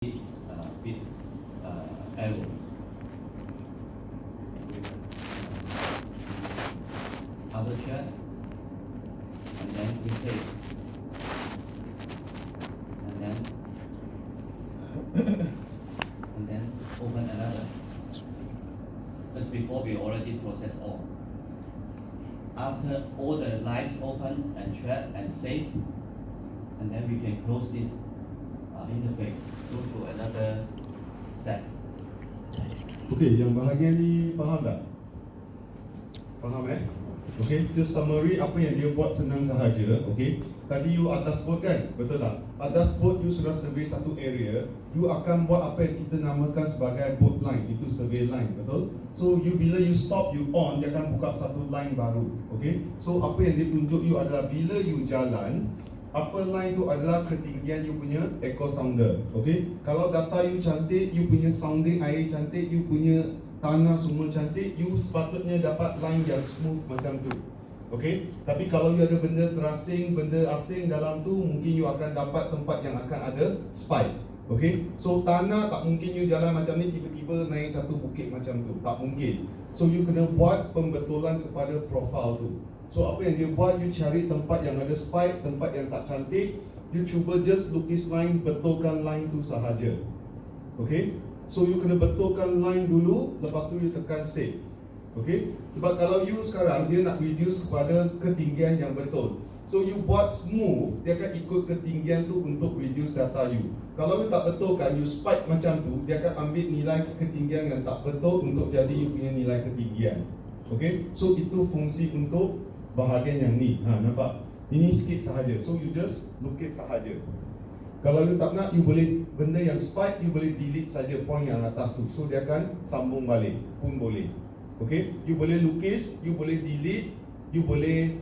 bit arrow. Other chat, and then we save, and then open another. Just before we already process all. After all the lines open and chat and save, and then we can close this interface, go to another step. Okay, yang bahagian ni faham tak? Faham Okay, just summary apa yang dia buat senang sahaja. Okay, tadi you atas board kan? Betul tak? Atas board you sudah survey satu area, you akan buat apa yang kita namakan sebagai board line, itu survey line, betul? So you bila you stop, you on, dia akan buka satu line baru. Okay, so apa yang dia tunjuk you adalah bila you jalan, upper line tu adalah ketinggian you punya echo sounder. Okay, kalau data you cantik, you punya sounding air cantik, you punya tanah semua cantik, you sepatutnya dapat line yang smooth macam tu. Okay, tapi kalau you ada benda terasing, benda asing dalam tu, mungkin you akan dapat tempat yang akan ada spike. Okay, so tanah tak mungkin you jalan macam ni tiba-tiba naik satu bukit macam tu, tak mungkin. So you kena buat pembetulan kepada profile tu. So apa yang dia buat, you cari tempat yang ada spike, tempat yang tak cantik, you cuba just lukis line, betulkan line tu sahaja. Okay, so you kena betulkan line dulu, lepas tu you tekan save. Okay, sebab kalau you sekarang dia nak reduce kepada ketinggian yang betul, so you buat smooth, dia akan ikut ketinggian tu untuk reduce data you. Kalau you tak betulkan, you spike macam tu, dia akan ambil nilai ketinggian yang tak betul untuk jadi you punya nilai ketinggian. Okay, so itu fungsi untuk bahagian yang ni. Nampak? Ini sikit sahaja. So you just lukis sahaja. Kalau you tak nak, you boleh benda yang spike, you boleh delete saja point yang atas tu. So dia akan sambung balik pun boleh. Okay, you boleh lukis, you boleh delete, you boleh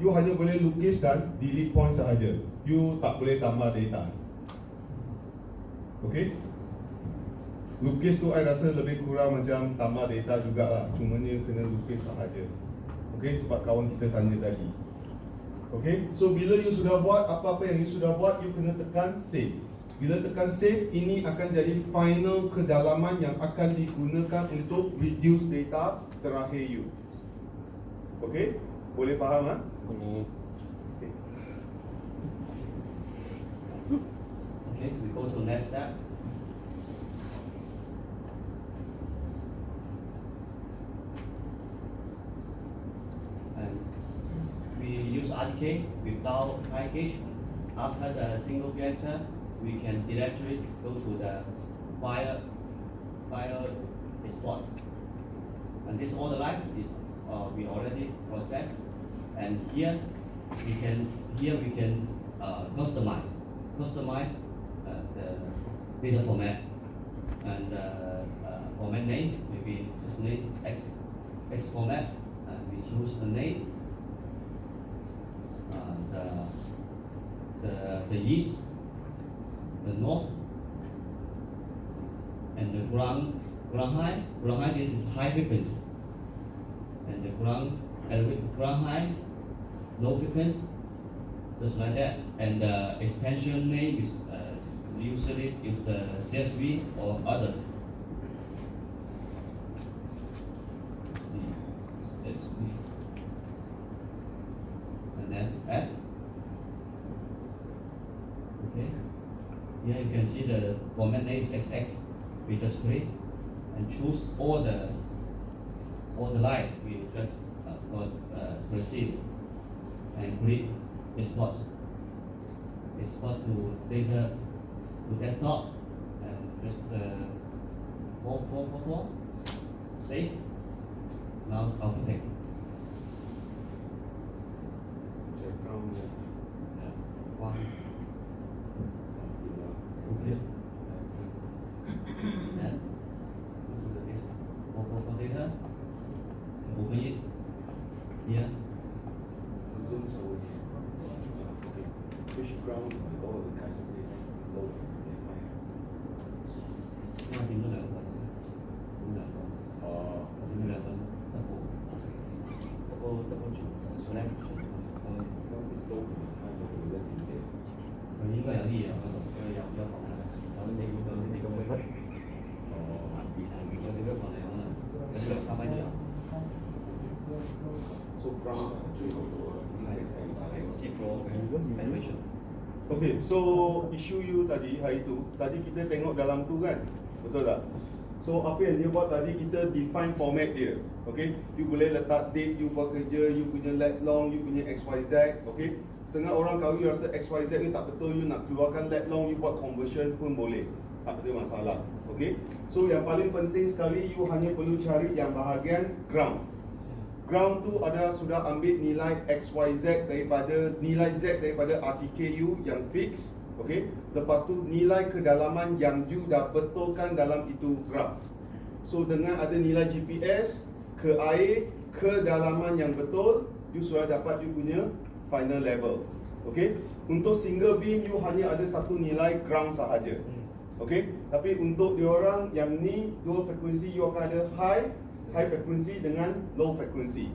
you hanya boleh lukis dan delete point sahaja. You tak boleh tambah data. Okay, lukis tu saya rasa lebih kurang macam tambah data jugalah. Cumanya kena lukis sahaja. Okay, sebab kawan kita tanya tadi. Okay, so bila you sudah buat apa-apa yang you sudah buat, you kena tekan save. Bila tekan save, ini akan jadi final kedalaman yang akan digunakan untuk reduce data terakhir you. Okay, boleh faham? Boleh. Okay, we go to next step. And we use RDK without package. After the single reactor, we can directly go to the fire export. And this all the lines is we already processed. And here we can customize the data format, and format name maybe just name X format, and we choose the name, the east, the north, and the ground high. Ground high, this is high frequency, and the ground high, low frequency, just like that. And the extension name is usually is the CSV or other. CSV, and then add. Okay. Here you can see the format name XX. We just create and choose all the lines. We just proceed and create export to data to desktop, and just 4 save. Now it's automatic. One. Okay. Then go to the next 4 data. Open it here. Zoom so okay. Which ground all the kinds of data load. Nothing to level. Double select. 應該有啲嘢喺度，佢有房啦，有你咁樣。哦，有點樣房嚟可能有兩三米都有。So ground 最好係 sea floor elevation。 Okay, so issue you tadi hari tu, tadi kita tengok dalam tu kan, betul tak? So apa yang dia buat tadi, kita define format dia. Okay, you boleh letak date you buat kerja, you punya let long, you punya XYZ. Okay, setengah orang kalau you rasa XYZ ni tak betul, you nak keluarkan let long, you buat conversion pun boleh, tak ada masalah. Okay, so yang paling penting sekali, you hanya perlu cari yang bahagian ground. Ground tu adalah sudah ambil nilai XYZ daripada nilai Z daripada RTKU yang fix, okey. Lepas tu nilai kedalaman yang you dah betulkan dalam itu graf. So dengan ada nilai GPS ke air, kedalaman yang betul, you sudah dapat you punya final level. Okey. Untuk single beam you hanya ada satu nilai ground sahaja. Okey. Tapi untuk diorang yang ni dual frekuensi, you akan ada high frequency dengan low frequency.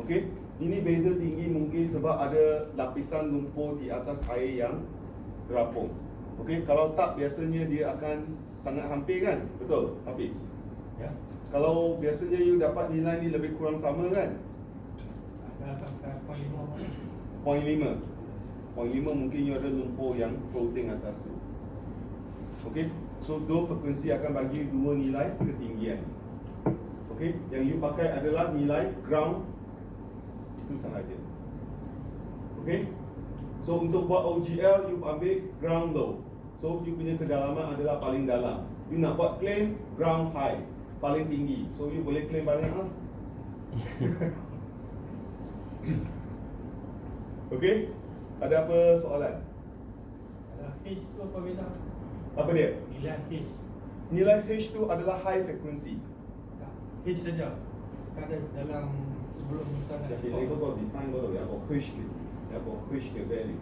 Okey, ini beza tinggi mungkin sebab ada lapisan lumpur di atas air yang terapung. Okey, kalau tak biasanya dia akan sangat hampir kan? Betul, Hafiz? Ya. Kalau biasanya you dapat nilai ni lebih kurang sama kan? Ada sampai 0.5. 0.5. 0.5 mungkin you ada lumpur yang floating atas tu. Okey, so dual frekuensi akan bagi dua nilai ketinggian. Okay, yang you pakai adalah nilai ground itu sahaja. Okay, so untuk buat OGL you ambil ground low. So you punya kedalaman adalah paling dalam. You nak buat claim ground high, paling tinggi. So you boleh claim banyak lah. Okay, ada apa soalan? H tu apa beza? Apa dia? Nilai H. Nilai H tu adalah high frequency. H saja. Ada dalam sebelum kita nak 其實你嗰個 define 嗰度有個 push 嘅，有個 push 嘅 value。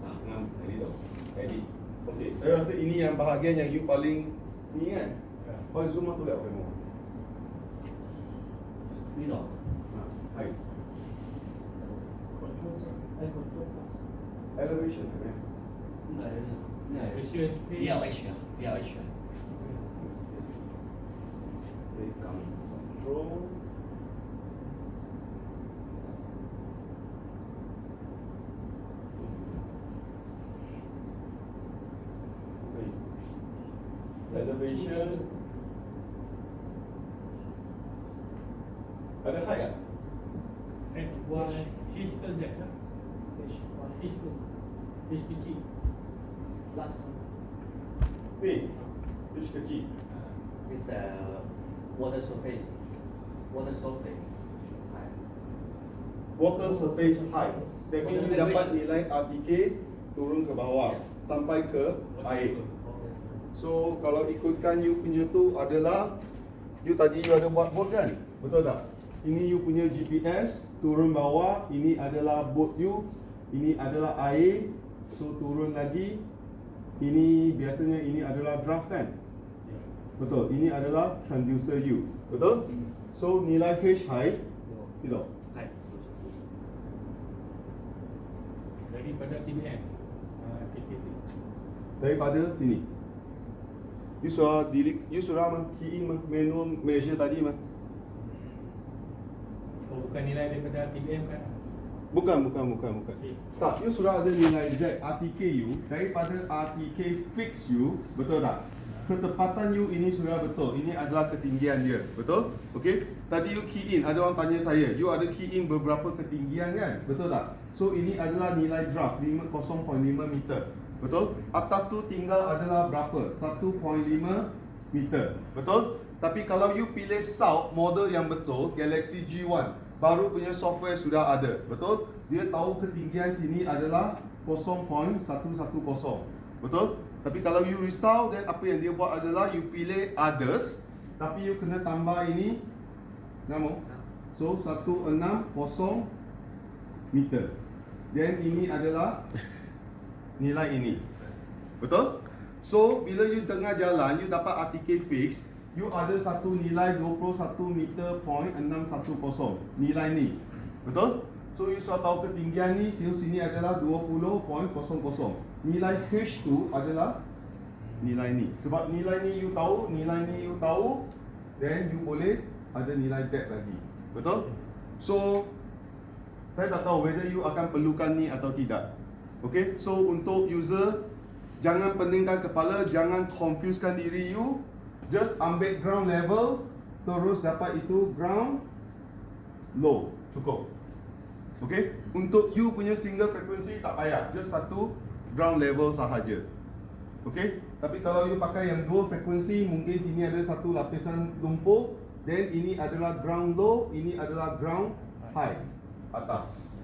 啊啱喺呢度，edit。OK， saya rasa ini yang bahagian yang you paling ni kan. Oh zoom out tu dah boleh. 呢度啊係。elevation 係咩？呢係 BLH 啊，BLH 啊。你撳 control。elevation ada height tak? H ke Z lah. H tu. H kecil. Ni H kecil. Is the water surface. Water surface. Water surface height. That means you dapat nilai RTK turun ke bawah sampai ke air. So kalau ikutkan you punya tu adalah you tadi you ada buat boat kan? Betul tak? Ini you punya GPS turun bawah, ini adalah boat you, ini adalah air. So turun lagi. Ini biasanya ini adalah draft kan? Betul. Ini adalah transducer you. Betul? So nilai H height itu. Daripada TBM. Daripada sini. You sudah delete, you sudah key in manual measure tadi mah. Oh, bukan nilai daripada TBM kan? Bukan. Okay. Tak, you sudah ada nilai Z RTK you daripada RTK fix you, betul tak? Ketepatan you ini sudah betul. Ini adalah ketinggian dia, betul? Okey. Tadi you key in, ada orang tanya saya, you ada key in beberapa ketinggian kan? Betul tak? So ini adalah nilai draft 0.5 meter. Betul? Atas tu tinggal adalah berapa? 1.5 meter. Betul? Tapi kalau you pilih South model yang betul, Galaxy G1, baru punya software sudah ada. Betul? Dia tahu ketinggian sini adalah 0.110. Betul? Tapi kalau you risau, then apa yang dia buat adalah you pilih others, tapi you kena tambah ini nama. So 160 meter. Then ini adalah nilai ini. Betul? So bila you tengah jalan, you dapat RTK fix, you ada satu nilai 21 meter point 610 nilai ni. Betul? So you sudah tahu ketinggian ni, sini adalah 20.00. Nilai H tu adalah nilai ni. Sebab nilai ni you tahu, then you boleh ada nilai depth lagi. Betul? So saya tak tahu whether you akan perlukan ni atau tidak. Okay, so untuk user, jangan peningkan kepala, jangan confusekan diri you. Just ambil ground level, terus dapat itu ground low. Cukup. Okay, untuk you punya single frequency tak payah, just satu ground level sahaja. Okay, tapi kalau you pakai yang dual frequency, mungkin sini ada satu lapisan lumpur, then ini adalah ground low, ini adalah ground high, atas.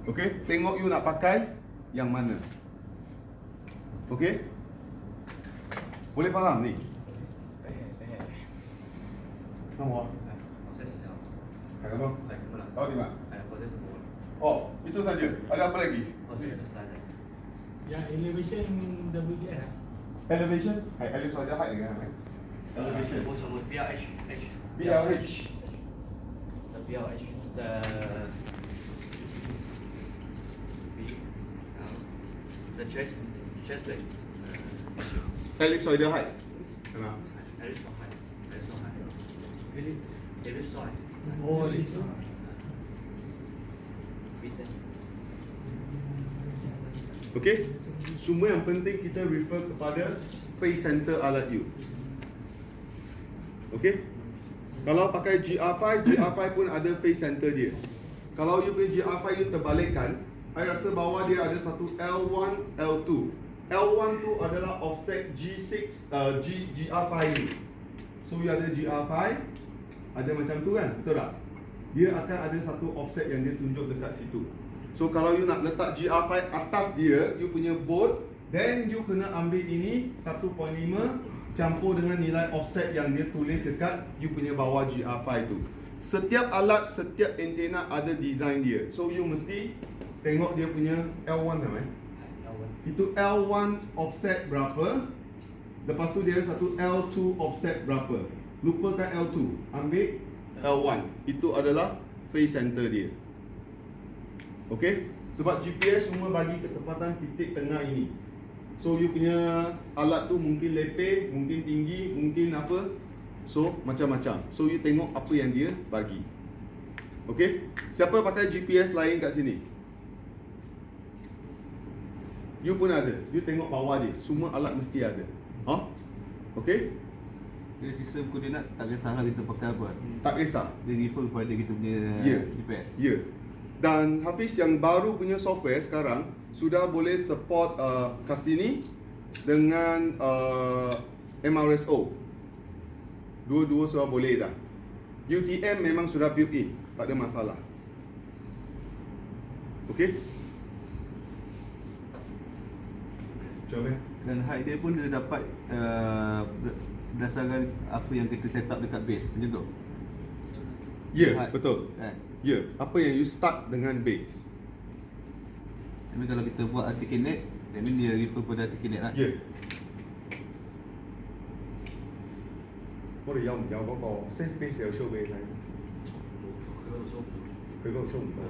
Okay, tengok you nak pakai yang mana. Okay, boleh faham ni? Nama? Proses dah. Kata apa? Like mana? Tahu di mana? Proses semua. Oh, itu saja. Ada apa lagi? Proses standard. Yang elevation WDS lah. Elevation? Elevation ada height dengan height. Elevation. Semua BLH. BLH. The BLH. The chest leg. Ellipsoidal height. Kenapa? Ellipsoid. Oh, itu. Bisa. Okay, semua yang penting kita refer kepada face center alat you. Okay, kalau pakai GR5 pun ada face center dia. Kalau you punya GR5 you terbalikkan, I rasa bawah dia ada satu L1, L2. L1 tu adalah offset G6, GR5 ni. So you ada GR5, ada macam tu kan, betul tak? Dia akan ada satu offset yang dia tunjuk dekat situ. So kalau you nak letak GR5 atas dia, you punya board, then you kena ambil ini 1.5 campur dengan nilai offset yang dia tulis dekat you punya bawah GR5 tu. Setiap alat, setiap antena ada design dia. So you mesti tengok dia punya L1 kan? Itu L1 offset berapa? Lepas tu dia satu L2 offset berapa? Lupakan L2, ambil L1. Itu adalah phase center dia. Okay? Sebab GPS semua bagi ketepatan titik tengah ini. So you punya alat tu mungkin lepeh, mungkin tinggi, mungkin apa. So macam-macam. So you tengok apa yang dia bagi. Okay? Siapa pakai GPS lain kat sini? You pun ada. You tengok bawah dia. Semua alat mesti ada. Okay? Dia sistem koordinat tak kisahlah kita pakai apa. Tak kisah. Dia refer kepada kita punya Ya. GPS. Ya. Dan Hafiz yang baru punya software sekarang sudah boleh support Cassini dengan MRSO. Dua-dua sudah boleh dah. UTM memang sudah built in, tak ada masalah. Okay? Macam mana? Dan height dia pun dia dapat berdasarkan apa yang kita set up dekat base. Macam tu. Ya, Height. betul. Kan? Ya, apa yang you start dengan base. I mean, kalau kita buat Articulate, that mean dia refer pada Articulate lah. Ya. 我哋有唔有嗰個 safe base 有 show 俾你睇？佢嗰個 show 唔到。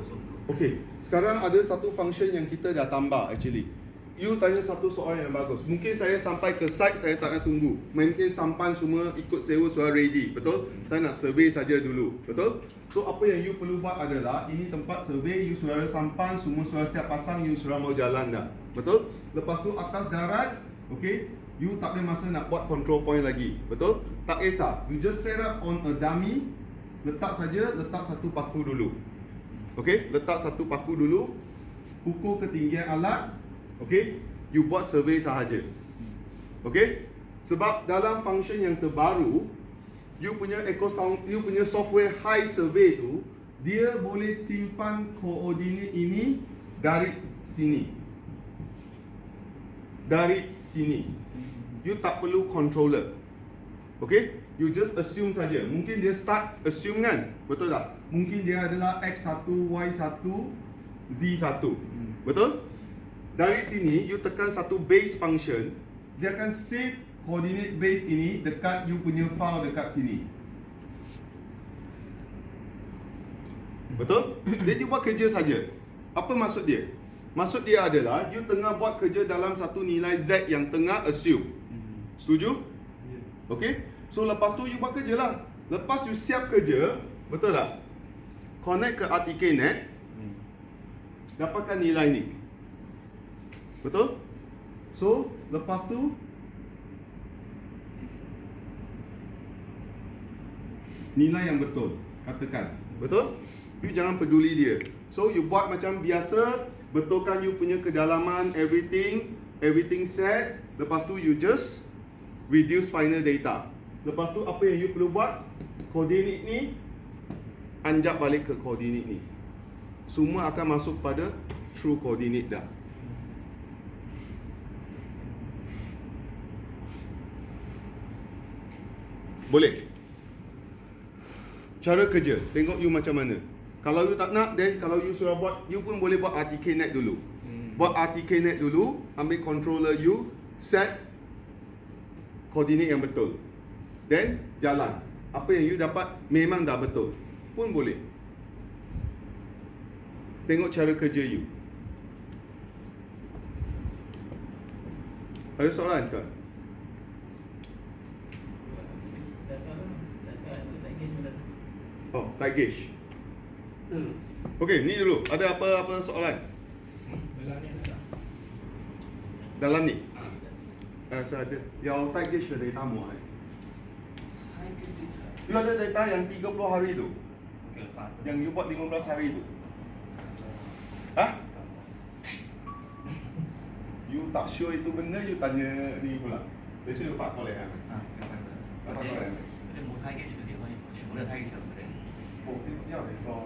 Okay, sekarang ada satu function yang kita dah tambah actually. You tanya satu soalan yang bagus. Mungkin saya sampai ke site, saya tak nak tunggu. Mungkin sampan semua ikut sewa sudah ready, betul? Saya nak survey saja dulu, betul? So apa yang you perlu buat adalah, ini tempat survey, you sudah ada sampan, semua sudah siap pasang, you sudah mau jalan dah, betul? Lepas tu atas darat, okay, you tak ada masa nak buat control point lagi, betul? Tak kisah, you just set up on a dummy, letak saja, letak satu paku dulu. Okay, letak satu paku dulu, ukur ketinggian alat, okay, you buat survey sahaja. Okay, sebab dalam function yang terbaru, you punya you punya software high survey tu, dia boleh simpan koordinat ini dari sini. Dari sini. You tak perlu controller. Okay, you just assume saja. Mungkin dia start assume kan, betul tak? Mungkin dia adalah X1, Y1, Z1. Betul? Dari sini, you tekan satu base function, dia akan save coordinate base ini dekat you punya file dekat sini. Betul? Then you buat kerja saja. Apa maksud dia? Maksud dia adalah you tengah buat kerja dalam satu nilai Z yang tengah assume. Setuju? Okay? So lepas tu you buat kerja lah. Lepas you siap kerja, betul tak? Connect ke RTKNet, dapatkan nilai ni. Betul? So lepas tu nilai yang betul, katakan. Betul? You jangan peduli dia. So you buat macam biasa, betulkan you punya kedalaman, everything set. Lepas tu you just reduce final data. Lepas tu apa yang you perlu buat? Koordinat ni anjak balik ke koordinat ni. Semua akan masuk pada true coordinate dah. Boleh? Cara kerja, tengok you macam mana. Kalau you tak nak, then kalau you sudah buat, you pun boleh buat RTKNet dulu. Buat RTKNet dulu, ambil controller you, set koordinat yang betul. Then jalan. Apa yang you dapat memang dah betul. Pun boleh. Tengok cara kerja you. Ada soalan ke? Oh, tight gauge. Okey, ni dulu. Ada apa soalan? Dalam ni? Rasa ada. Yang tight gauge ada data muat. You ada data yang 30 hari tu. Yang you buat 15 hari tu. Hah? You tak sure itu benda, you tanya ni pula. Besok you fak boleh kan? Fak boleh. 冇太嘅處理可以，全部都係太嘅處理。 Oh, 要你個